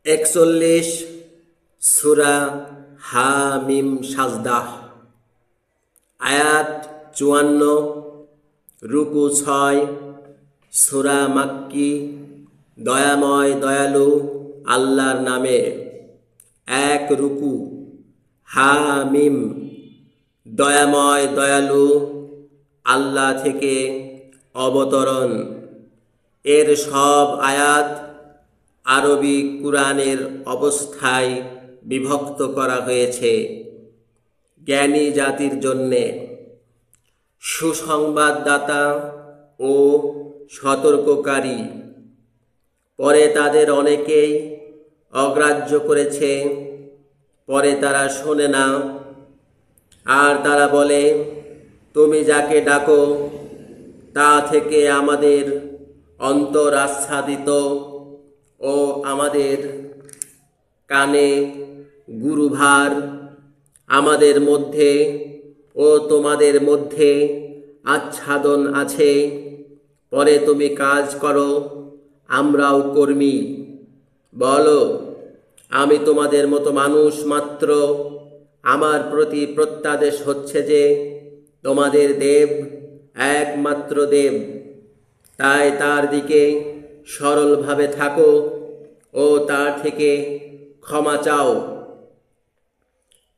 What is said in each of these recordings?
41 সূরা হামিম সাজদাহ আয়াত 54 রুকু 6 সূরা মাক্কি দয়াময় দয়ালু আল্লাহর নামে। এক রুকু হামিম দয়াময় দয়ালু আল্লাহ থেকে অবতরণ। এর সব আয়াত আরবি কুরআনের অবস্থায় বিভক্ত করা হয়েছে জ্ঞানী জাতির জন্যে, সুসংবাদদাতা ও সতর্ককারী। পরে তাদের অনেকেই অগ্রাহ্য করেছে, পরে তারা শোনে না, আর তারা বলে, তুমি যাকে ডাকো তা থেকে আমাদের অন্তর আচ্ছাদিত ও আমাদের কানে গুরুভার, আমাদের মধ্যে ও তোমাদের মধ্যে আচ্ছাদন আছে। পরে তুমি কাজ করো, আমরাও কর্মী। বলো, আমি তোমাদের মতো মানুষ মাত্র। আমার প্রতি প্রত্যাদেশ হচ্ছে যে তোমাদের দেব একমাত্র দেব, তাই তার দিকে সরলভাবে থাকো ও তার থেকে ক্ষমা চাও।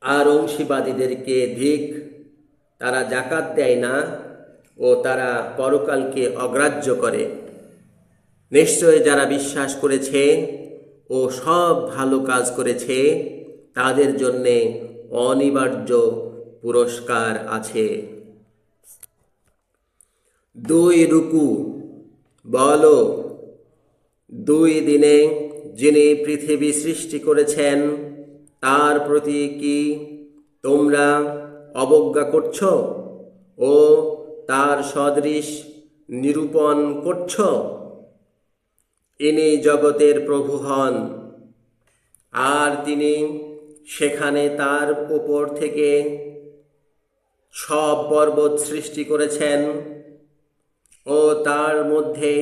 আর অংশীবাদীদেরকে ধিক, তারা জাকাত দেয় না ও তারা পরকালকে অগ্রাহ্য করে। নিশ্চয় যারা বিশ্বাস করেছে ও সব ভালো কাজ করেছে তাদের জন্যে অনিবার্য পুরস্কার আছে। 2 রুকু বলো, 2 দিনে যিনি পৃথিবী সৃষ্টি করেছেন তার প্রতি কি তোমরা অবজ্ঞা করছ ও তার সদৃশ নিরূপণ করছ? ইনি জগতের প্রভু হন, আর তিনি সেখানে তার উপর থেকে সব পর্বত সৃষ্টি করেছেন ও তার মধ্যে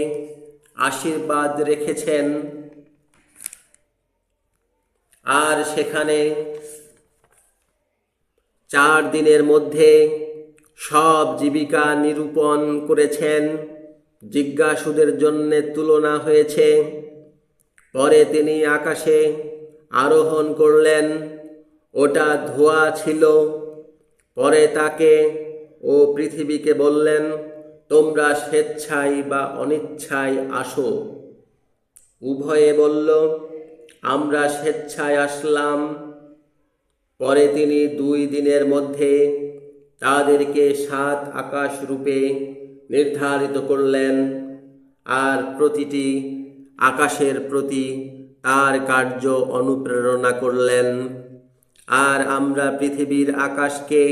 আশীর্বাদ রেখেছেন, আর সেখানে 4 দিনের মধ্যে সব জীবিকা নিরূপণ করেছেন। জিজ্ঞাসুদের জন্য তুলনা হয়েছে। পরে তিনি আকাশে আরোহণ করলেন, ওটা ধোঁয়া ছিল। পরে তাকে ও পৃথিবীকে বললেন, তোমরা স্বেচ্ছায় বা অনিচ্ছায় আসো। উভয়ে বলল, আমরা স্বেচ্ছায় আসলাম। পরে তিনি 2 দিনের মধ্যে তাদেরকে 7 আকাশ রূপে নির্ধারিত করলেন, আর প্রতিটি আকাশের প্রতি তার কার্য অনুপ্রেরণা করলেন। আর আমরা পৃথিবীর আকাশকে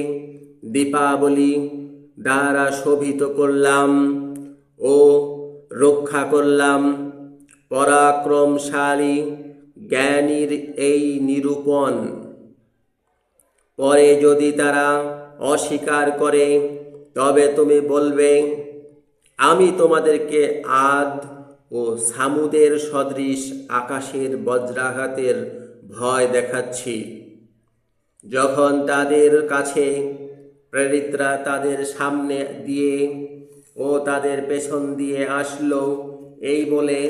দীপাবলি দ্বারা শোভিত করলাম ও রক্ষা করলাম। পরাক্রমশালী জ্ঞানীর এই নিরূপণ। পরে যদি তারা অস্বীকার করে তবে তুমি বলবে, আমি তোমাদেরকে আদ ও সামুদের সদৃশ আকাশের বজ্রাঘাতের ভয় দেখাচ্ছি। যখন তাদের কাছে প্রেরিতরা তাদের সামনে দিয়ে ও তাদের পেছন দিয়ে আসলো এই বলে,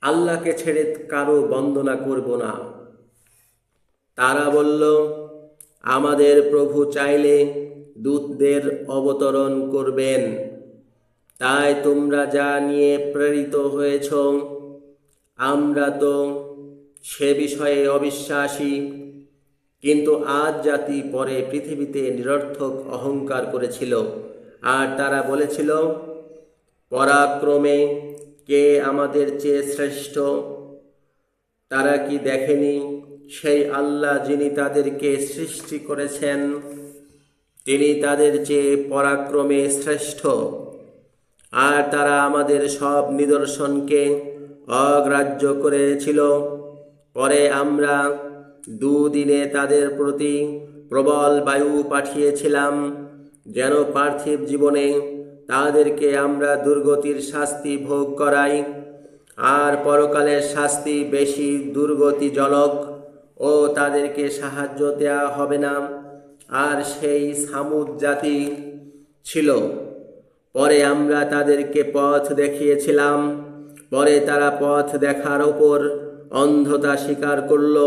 আল্লাহকে ছেড়ে কারো বন্দনা করব না, তারা বলল, আমাদের প্রভু চাইলে দূতদের অবতরণ করবেন। তাই তোমরা যা নিয়ে প্রেরিত হয়েছ আমরা তো সে বিষয়ে অবিশ্বাসী। কিন্তু আজ জাতি পরে পৃথিবীতে নিরর্থক অহংকার করেছিল, আর তারা বলেছিল, পরাক্রমে কে আমাদের চেয়ে শ্রেষ্ঠ? তারা কি দেখেনি সেই আল্লাহ যিনি তাদেরকে সৃষ্টি করেছেন, তিনি তাদের চেয়ে পরাক্রমে শ্রেষ্ঠ? আর তারা আমাদের সব নিদর্শনকে অগ্রাহ্য করেছিল। পরে আমরা 2 দিনে তাদের প্রতি প্রবল বায়ু পাঠিয়েছিলাম, যেন পার্থিব জীবনে তাদেরকে আমরা দুর্গতির শাস্তি ভোগ করাই। আর পরকালের শাস্তি বেশি দুর্গতিজনক ও তাদেরকে সাহায্য দেয়া হবে না। আর সেই সামুদ জাতি ছিল, পরে আমরা তাদেরকে পথ দেখিয়েছিলাম, পরে তারা পথ দেখার ওপর অন্ধতা স্বীকার করল।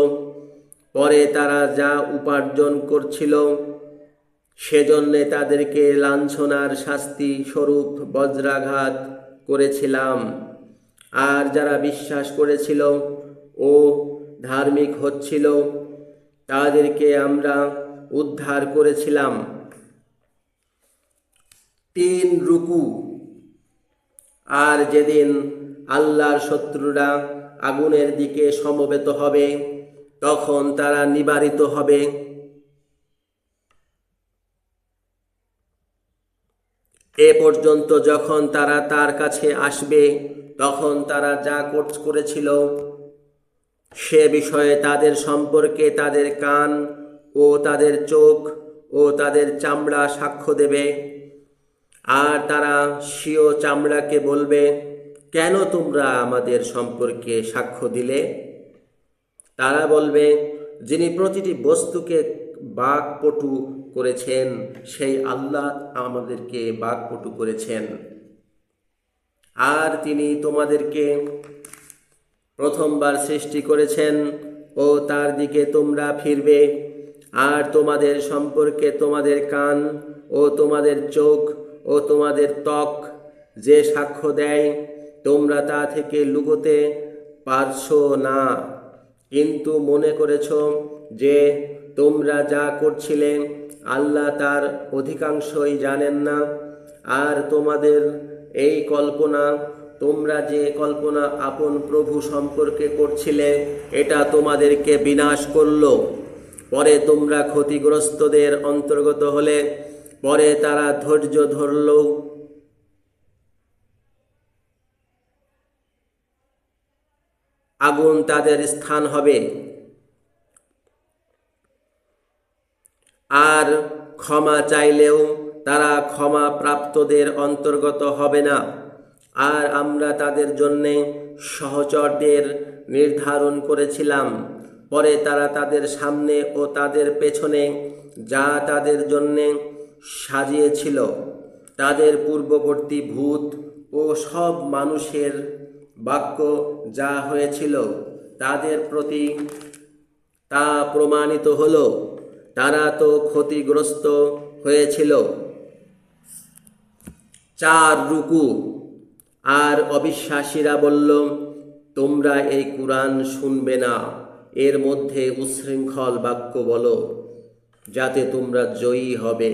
পরে তারা যা উপার্জন করছিল সেজন্যে তাদেরকে লাঞ্ছনার শাস্তি স্বরূপ বজ্রাঘাত করেছিলাম। আর যারা বিশ্বাস করেছিল ও ধার্মিক হচ্ছিল তাদেরকে আমরা উদ্ধার করেছিলাম। 3 রুকু। আর যেদিন আল্লাহর শত্রুরা আগুনের দিকে সমবেত হবে তখন তারা নিবারিত হবে। এ পর্যন্ত যখন তারা তার কাছে আসবে তখন তারা যা করেছিল সে বিষয়ে তাদের সম্পর্কে তাদের কান ও তাদের চোখ ও তাদের চামড়া সাক্ষ্য দেবে। আর তারা স্বীয় চামড়াকে বলবে, কেন তোমরা আমাদের সম্পর্কে সাক্ষ্য দিলে? তারা বলবে, যিনি প্রতিটি বস্তুকে বাকপটু করেছেন সেই আল্লাহ আমাদেরকে বাকপটু করেছেন। আর তিনি তোমাদেরকে প্রথমবার সৃষ্টি করেছেন ও তার দিকে তোমরা ফিরবে। আর তোমাদের সম্পর্কে তোমাদের কান ও তোমাদের চোখ ও তোমাদের ত্বক যে সাক্ষ্য দেয় তোমরা তা থেকে লুকোতে পারছো না, কিন্তু মনে করেছ যে তোমরা যা করছিলে আল্লাহ তার অধিকাংশই জানেন না। আর তোমাদের এই কল্পনা, তোমরা যে কল্পনা আপন প্রভু সম্পর্কে করছিলে এটা তোমাদেরকে বিনাশ করল। পরে তোমরা ক্ষতিগ্রস্তদের অন্তর্গত হলে, পরে তারা ধৈর্য ধরল। আগুন তাদের স্থান হবে। আর ক্ষমা চাইলেও তারা ক্ষমা প্রাপ্তদের অন্তর্গত হবে না। আর আমরা তাদের জন্যে সহচরদের নির্ধারণ করেছিলাম, পরে তারা তাদের সামনে ও তাদের পেছনে যা তাদের জন্যে সাজিয়েছিল তাদের পূর্ববর্তী ভূত ও সব মানুষের বাক্য যা হয়েছিল তাদের প্রতি তা প্রমাণিত হলো। তারা তো ক্ষতিগ্রস্ত হয়েছিল। 4 রুকু। আর অবিশ্বাসীরা বলল, তোমরা এই কুরআন শুনবে না, এর মধ্যে উচ্ছৃঙ্খল বাক্য বলো যাতে তোমরা জয়ী হবে।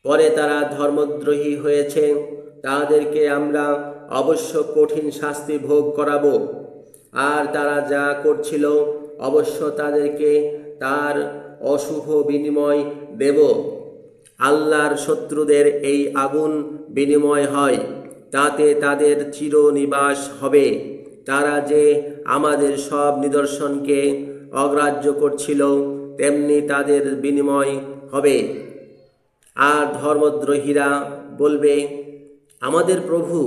পরে তারা ধর্মদ্রোহী হয়েছে, তাদেরকে আমরা অবশ্য কঠিন শাস্তি ভোগ করাবো। আর তারা যা করছিল অবশ্য তাদেরকে তার অশুভ বিনিময় দেব। আল্লাহর শত্রুদের এই আগুন বিনিময় হয়, তাতে তাদের চিরনিবাস হবে। তারা যে আমাদের সব নিদর্শনকে অগ্রাহ্য করছিল তেমনি তাদের বিনিময় হবে। আর ধর্মদ্রোহীরা বলবে, আমাদের প্রভু,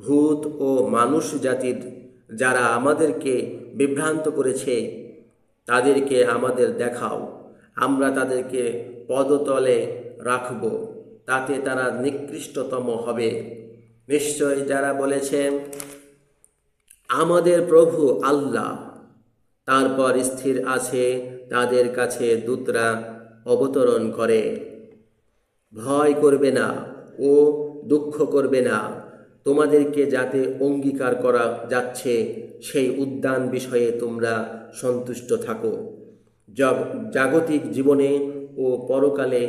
ভূত ও মানুষ জাতির যারা আমাদেরকে বিভ্রান্ত করেছে তাদেরকে আমাদের দেখাও, আমরা তাদেরকে পদতলে রাখব, তাতে তারা নিকৃষ্টতম হবে। নিশ্চয় যারা বলেছে আমাদের প্রভু আল্লাহ, তারপর স্থির আছে তাদের কাছে দূতরা অবতরণ করে। ভয় করবে না ও দুঃখ করবে না, তোমাদেরকে যাতে অঙ্গীকার করা যাচ্ছে সেই উদ্যান বিষয়ে তোমরা সন্তুষ্ট থাকো। জাগতিক জীবনে ও পরকালে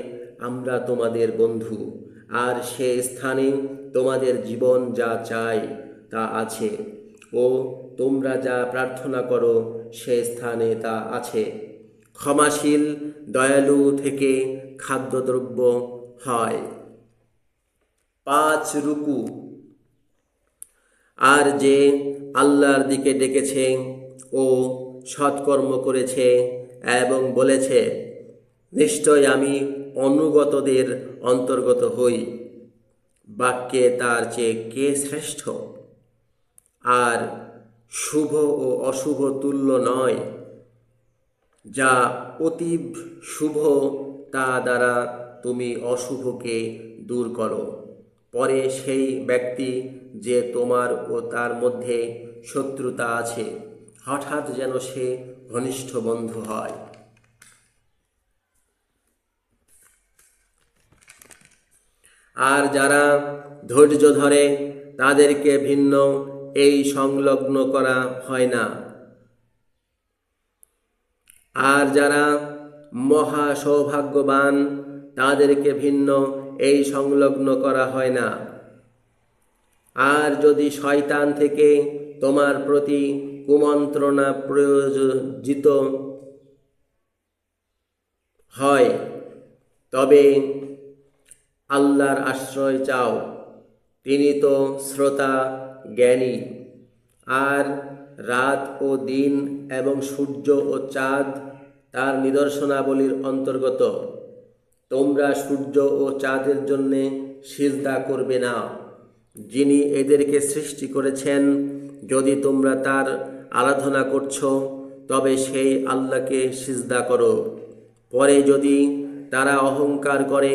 আমরা তোমাদের বন্ধু। আর সে স্থানে তোমাদের জীবন যা চায় তা আছে ও তোমরা যা প্রার্থনা করো সে স্থানে তা আছে। ক্ষমাশীল দয়ালু থেকে খাদ্যদ্রব্য হয়। 5 রুকু। আর যে আল্লাহর দিকে ডেকেছে ও সৎকর্ম করেছে এবং বলেছে, নিশ্চয় আমি অনুগতদের অন্তর্গত হই, বাক্যে তার চেয়ে কে শ্রেষ্ঠ? আর শুভ ও অশুভ তুল্য নয়। যা অতীব শুভ তা দ্বারা তুমি অশুভকে দূর করো। পরে সেই ব্যক্তি যে তোমার ও তার মধ্যে শত্রুতা আছে, হঠাৎ যেন সে ঘনিষ্ঠ বন্ধু হয়। আর যারা ধৈর্য ধরে তাদেরকে ভিন্ন এই সংলগ্ন করা হয় না। আর যারা মহা সৌভাগ্যবান তাদেরকে ভিন্ন এই সংলগ্ন করা হয় না। আর যদি শয়তান থেকে তোমার প্রতি কুমন্ত্রণা প্রয়োজিত হয়, তবে আল্লাহর আশ্রয় চাও, তিনি তো শ্রোতা জ্ঞানী। আর রাত ও দিন এবং সূর্য ও চাঁদ তার নিদর্শনাবলীর অন্তর্গত। তোমরা সূর্য ও চাঁদের জন্যে সিজদা করবে না, যিনি এদেরকে সৃষ্টি করেছেন। যদি তোমরা তার আরাধনা করছো, তবে সেই আল্লাহকে সিজদা করো। পরে যদি তারা অহংকার করে,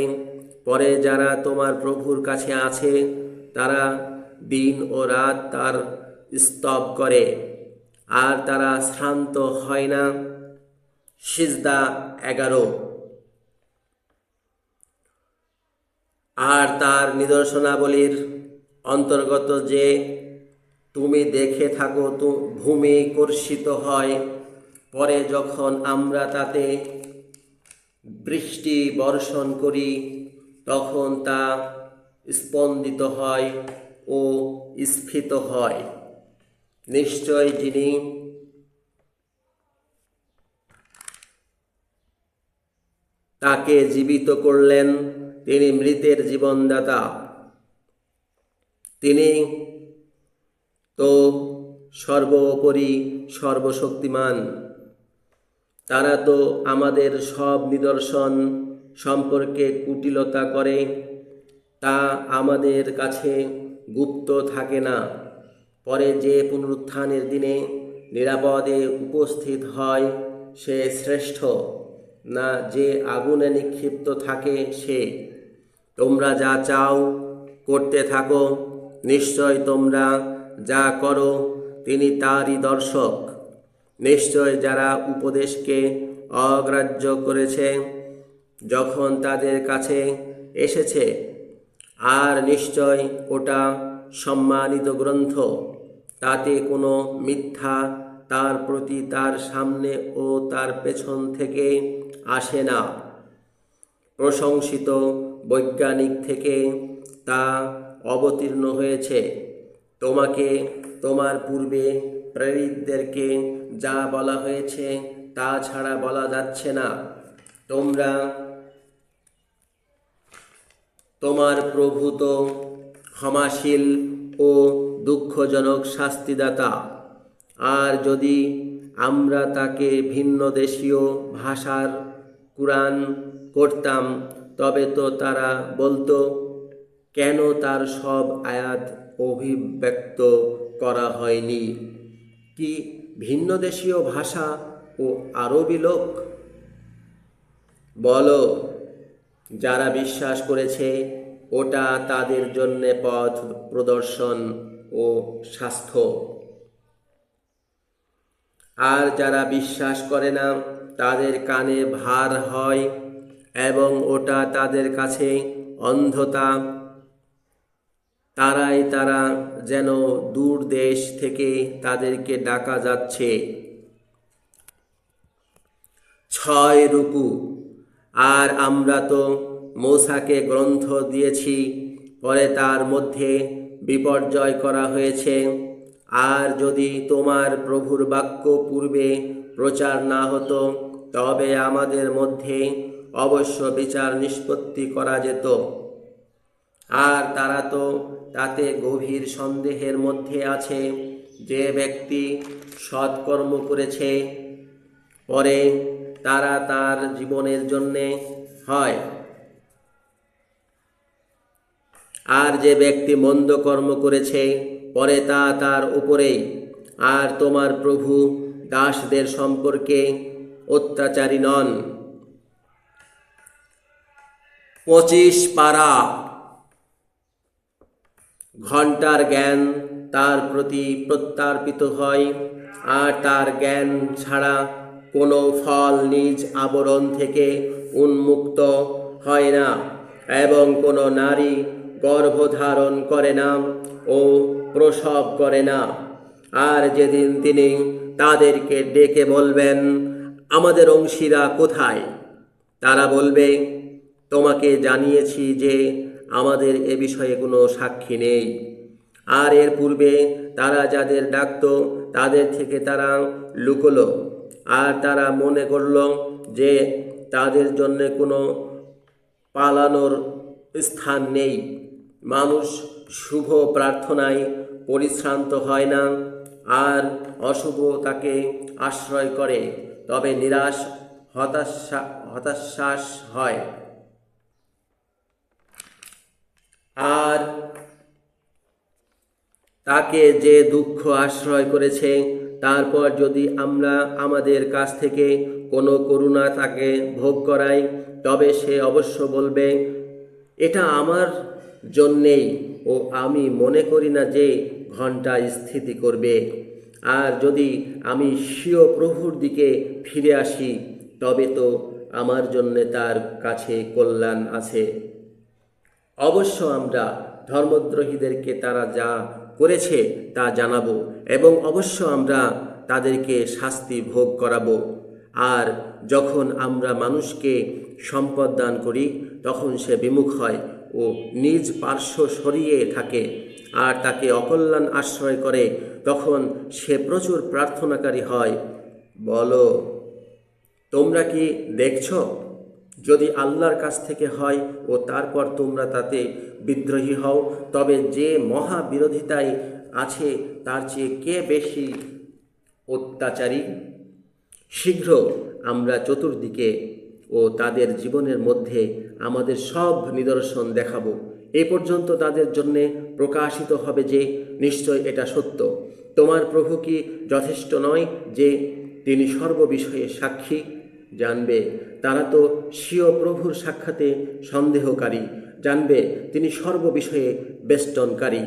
পরে যারা তোমার প্রভুর কাছে আছে তারা দিন ও রাত তার স্তব করে, আর তারা শ্রান্ত হয় না। সিজদা 11। আর তার নিদর্শনাবলীর অন্তর্গত যে তুমি দেখে থাকো তো ভূমি কর্ষিত হয়, পরে যখন আমরা তাতে বৃষ্টি বর্ষণ করি তখন তা স্পন্দিত হয় ও স্ফীত হয়। নিশ্চয় যিনি তাকে জীবিত করলেন তিনি মৃতের জীবনদাতা। তিনি তো সর্বোপরি সর্বশক্তিমান। তারা তো আমাদের সব নিদর্শন সম্পর্কে কুটিলতা করে, তা আমাদের কাছে গুপ্ত থাকে না। পরে যে পুনরুত্থানের দিনে নিরাপদে উপস্থিত হয় সে শ্রেষ্ঠ, না যে আগুনে নিক্ষিপ্ত থাকে সে। তোমরা যা চাও করতে থাকো, নিশ্চয় তোমরা যা করো তিনি তারই দর্শক। নিশ্চয় যারা উপদেশকে অগ্রাহ্য করেছে যখন তাদের কাছে এসেছে, আর নিশ্চয় ওটা সম্মানিত গ্রন্থ, তাতে কোনো মিথ্যা তার প্রতি তার সামনে ও তার পেছন থেকে আসে না। প্রশংসিত বৈজ্ঞানিক থেকে তা অবতীর্ণ হয়েছে। তোমাকে তোমার পূর্বে প্রেরিতদেরকে যা বলা হয়েছে তা ছাড়া বলা যাচ্ছে না। তোমরা তোমার প্রভু তো ক্ষমাশীল ও দুঃখজনক শাস্তিদাতা। আর যদি আমরা তাকে ভিন্ন দেশীয় ভাষার কুরআন করতাম, তবে তো তারা বলতো, কেন তার সব আয়াত অভিব্যক্ত করা হয়নি? কি ভিন্ন দেশীয় ভাষা ও আরবি লোক? বলো, যারা বিশ্বাস করেছে ওটা তাদের জন্যে পথ প্রদর্শন ও স্বাস্থ্য। আর যারা বিশ্বাস করে না তাদের কানে ভার হয় এবং ওটা তাদের কাছে অন্ধতা। তারা যেন দূর দেশ থেকে তাদেরকে ডাকা যাচ্ছে। 6 রুকু। আর আমরা তো মূসাকে গ্রন্থ দিয়েছি, পরে তার মধ্যে বিপর্যয় করা হয়েছে। আর যদি তোমার প্রভুর বাক্য পূর্বে প্রচার না হতো, তবে আমাদের মধ্যে অবশ্য বিচার নিষ্পত্তি করা যেত। আর তারা তো তাতে গভীর সন্দেহের মধ্যে আছে। যে ব্যক্তি সৎকর্ম করেছে পরে তারা তার জীবনের জন্যে হয়, আর যে ব্যক্তি মন্দ কর্ম করেছে পরে তা তার উপরেই। আর তোমার প্রভু দাসদের সম্পর্কে অত্যাচারী নন। 25 পারা। ঘণ্টার জ্ঞান তার প্রতি প্রত্যার্পিত হয়, আর তার জ্ঞান ছাড়া কোনো ফল নিজ আবরণ থেকে উন্মুক্ত হয় না, এবং কোনো নারী গর্ভধারণ করে না ও প্রসব করে না। আর যেদিন তিনি তাদেরকে ডেকে বলবেন, আমাদের অংশীরা কোথায়? তারা বলবে, তোমাকে জানিয়েছি যে আমাদের এ বিষয়ে কোনো সাক্ষী নেই। আর এর পূর্বে তারা যাদের ডাকত তাদের থেকে তারা লুকোলো, আর তারা মনে করল যে তাদের জন্য কোনো পালানোর স্থান নেই। মানুষ শুভ প্রার্থনায় পরিশ্রান্ত হয় না, আর অশুভ তাকে আশ্রয় করে, তবে নিরাশ হতাশ্বাস হয়। আর তাকে যে দুঃখ আশ্রয় করেছে, তারপর যদি আমরা আমাদের কাছ থেকে কোনো করুণা তাকে ভোগ করাই, তবে সে অবশ্য বলবে, এটা আমার জন্যেই, ও আমি মনে করি না যে ঘণ্টা স্থিতি করবে। আর যদি আমি স্বীয় প্রভুর দিকে ফিরে আসি, তবে তো আমার জন্যে তার কাছে কল্যাণ আছে। অবশ্য আমরা ধর্মদ্রোহীদেরকে তারা যা করেছে তা জানাবো, এবং অবশ্য আমরা তাদেরকে শাস্তি ভোগ করাবো। আর যখন আমরা মানুষকে সম্পদ দান করি, তখন সে বিমুখ হয় ও নিজ পার্শ্ব সরিয়ে থাকে, আর তাকে অকল্যাণ আশ্রয় করে, তখন সে প্রচুর প্রার্থনাকারী হয়। বলো, তোমরা কি দেখছ? যদি আল্লাহর কাছ থেকে হয় ও তারপর তোমরা তাতে বিদ্রোহী হও, তবে যে মহা বিরোধিতায় আছে তার চেয়ে কে বেশি অত্যাচারী? শীঘ্র আমরা চতুর্দিকে ও তাদের জীবনের মধ্যে আমাদের সব নিদর্শন দেখাবো। এ পর্যন্ত তাদের জন্যে প্রকাশিত হবে যে নিশ্চয় এটা সত্য। তোমার প্রভু কি যথেষ্ট নয় যে তিনি সর্ববিষয়ে সাক্ষী? জানবে তারা তো স্বীয় প্রভুর সাক্ষাতে সন্দেহকারী। জানবে তিনি সর্ববিষয়ে বেষ্টনকারী।